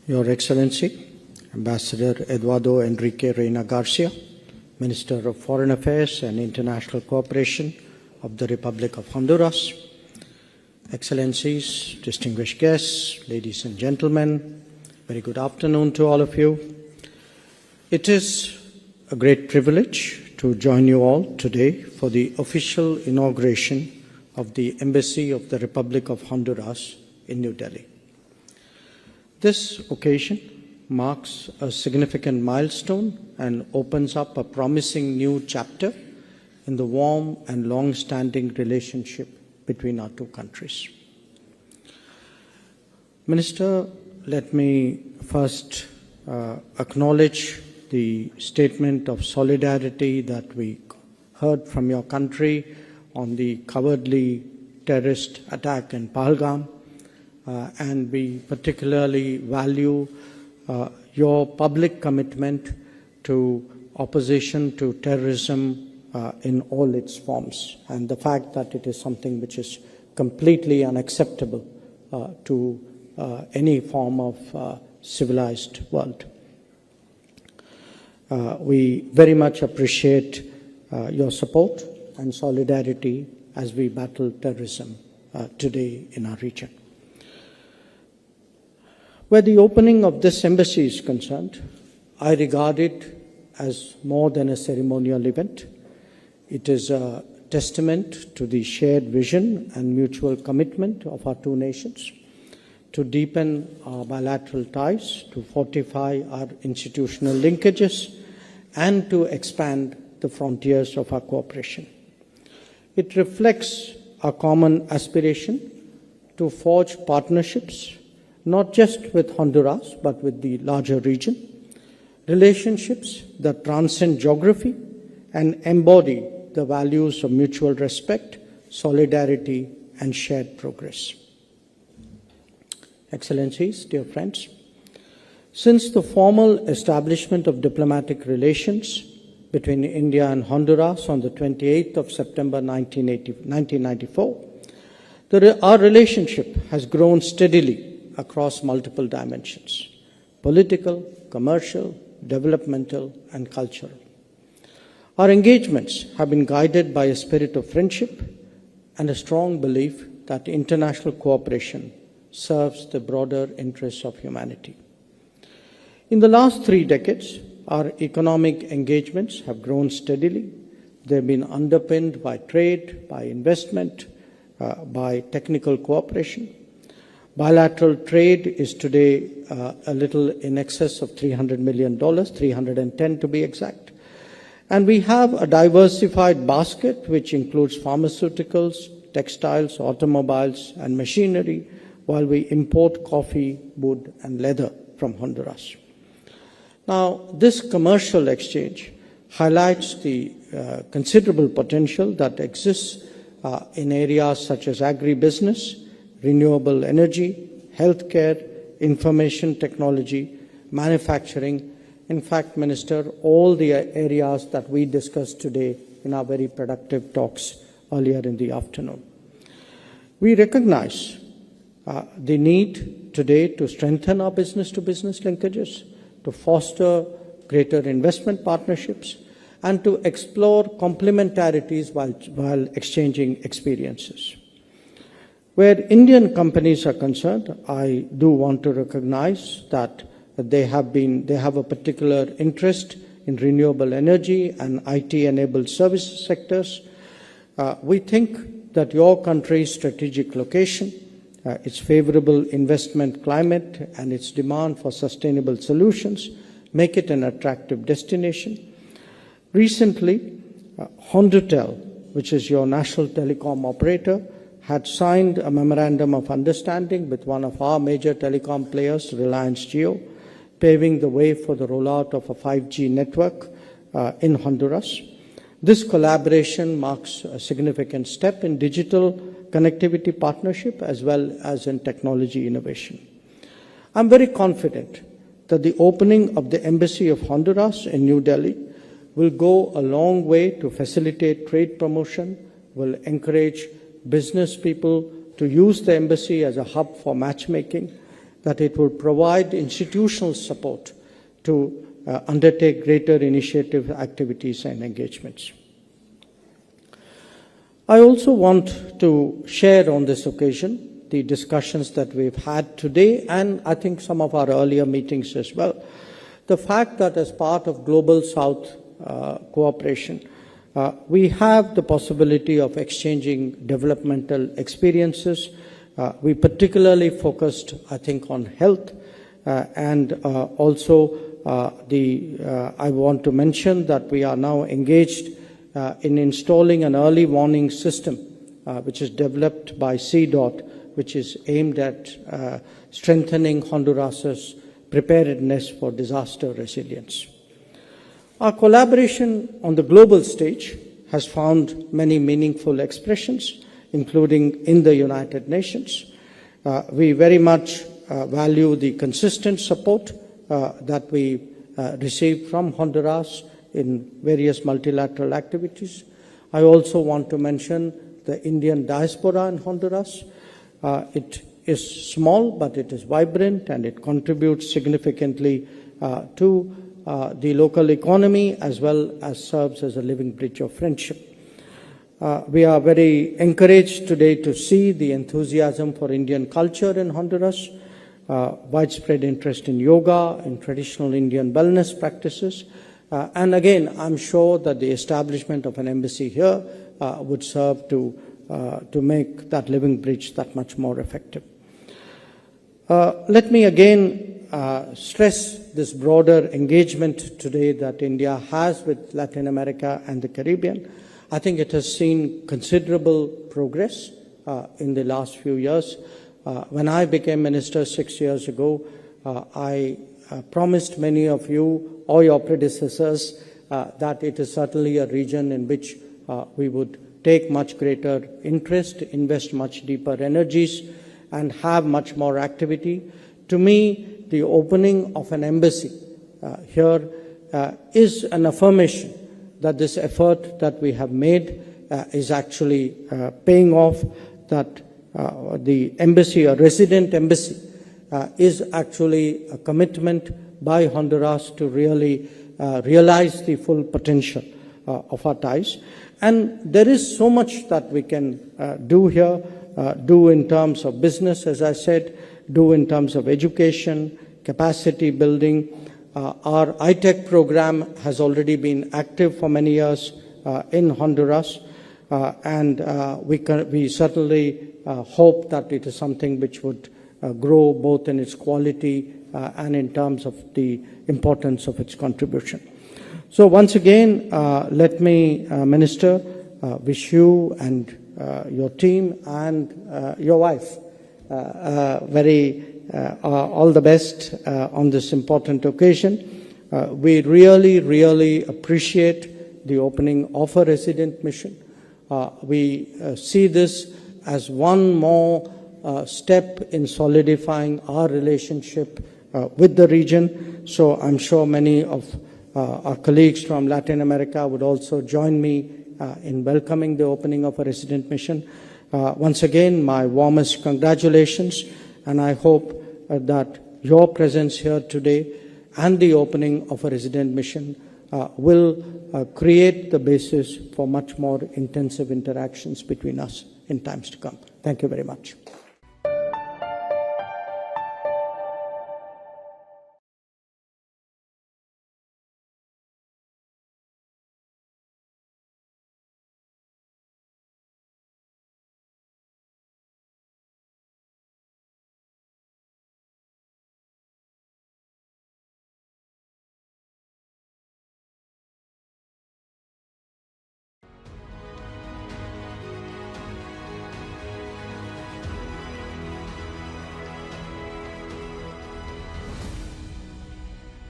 Your Excellency, Ambassador Eduardo Enrique Reina Garcia, Minister of Foreign Affairs and International Cooperation of the Republic of Honduras, Excellencies, distinguished guests, ladies and gentlemen, very good afternoon to all of you. It is a great privilege to join you all today for the official inauguration of the Embassy of the Republic of Honduras in New Delhi. This occasion marks a significant milestone and opens up a promising new chapter in the warm and long-standing relationship between our two countries. Minister, let me first acknowledge the statement of solidarity that we heard from your country on the cowardly terrorist attack in Pahalgam, and we particularly value your public commitment to opposition to terrorism in all its forms, and the fact that it is something which is completely unacceptable to any form of civilized world. We very much appreciate your support and solidarity as we battle terrorism today in our region. Where the opening of this embassy is concerned, I regard it as more than a ceremonial event. It is a testament to the shared vision and mutual commitment of our two nations to deepen our bilateral ties, to fortify our institutional linkages, and to expand the frontiers of our cooperation. It reflects our common aspiration to forge partnerships not just with Honduras, but with the larger region, relationships that transcend geography and embody the values of mutual respect, solidarity, and shared progress. Excellencies, dear friends, since the formal establishment of diplomatic relations between India and Honduras on the 28th of September 1994, our relationship has grown steadily across multiple dimensions: political, commercial, developmental, and cultural. Our engagements have been guided by a spirit of friendship and a strong belief that international cooperation serves the broader interests of humanity. In the last 3 decades, our economic engagements have grown steadily. They've been underpinned by trade, by investment, by technical cooperation. Bilateral trade is today a little in excess of $300 million, 310 to be exact. And we have a diversified basket which includes pharmaceuticals, textiles, automobiles, and machinery, while we import coffee, wood, and leather from Honduras. Now, this commercial exchange highlights the considerable potential that exists in areas such as agribusiness, renewable energy, healthcare, information technology, manufacturing. In fact, Minister, all the areas that we discussed today in our very productive talks earlier in the afternoon. We recognize the need today to strengthen our business-to-business linkages, to foster greater investment partnerships, and to explore complementarities while exchanging experiences. Where Indian companies are concerned, I do want to recognize that they have a particular interest in renewable energy and IT-enabled service sectors. We think that your country's strategic location, its favorable investment climate, and its demand for sustainable solutions make it an attractive destination. Recently, Hondutel, which is your national telecom operator, had signed a memorandum of understanding with one of our major telecom players, Reliance Jio, paving the way for the rollout of a 5G network in Honduras. This collaboration marks a significant step in digital connectivity partnership as well as in technology innovation. I'm very confident that the opening of the Embassy of Honduras in New Delhi will go a long way to facilitate trade promotion, will encourage business people to use the embassy as a hub for matchmaking, that it will provide institutional support to undertake greater initiative activities and engagements. I also want to share on this occasion the discussions that we've had today, and I think some of our earlier meetings as well. The fact that as part of Global South cooperation, we have the possibility of exchanging developmental experiences. We particularly focused, I think, on health, and also I want to mention that we are now engaged in installing an early warning system, which is developed by CDOT, which is aimed at strengthening Honduras's preparedness for disaster resilience. Our collaboration on the global stage has found many meaningful expressions, including in the United Nations. We very much value the consistent support that we received from Honduras in various multilateral activities. I also want to mention the Indian diaspora in Honduras. It is small, but it is vibrant, and it contributes significantly to the local economy, as well as serves as a living bridge of friendship. We are very encouraged today to see the enthusiasm for Indian culture in Honduras, widespread interest in yoga and traditional Indian wellness practices. And again, I'm sure that the establishment of an embassy here would serve to make that living bridge that much more effective. Let me again stress this broader engagement today that India has with Latin America and the Caribbean. I think it has seen considerable progress in the last few years. When I became minister 6 years ago, I promised many of you or your predecessors that it is certainly a region in which we would take much greater interest, invest much deeper energies, and have much more activity. To me, the opening of an embassy here is an affirmation that this effort that we have made is actually paying off, that the embassy, a resident embassy, is actually a commitment by Honduras to really realize the full potential of our ties. And there is so much that we can do here, do in terms of business, as I said, do in terms of education, capacity building. Our ITEC program has already been active for many years in Honduras, and we certainly hope that it is something which would grow both in its quality and in terms of the importance of its contribution. So once again, let me, Minister, wish you and your team and your wife all the best on this important occasion. We really, really appreciate the opening of a resident mission. We see this as one more step in solidifying our relationship with the region. So I'm sure many of our colleagues from Latin America would also join me in welcoming the opening of a resident mission. Once again, my warmest congratulations, and I hope that your presence here today and the opening of a resident mission will create the basis for much more intensive interactions between us in times to come. Thank you very much.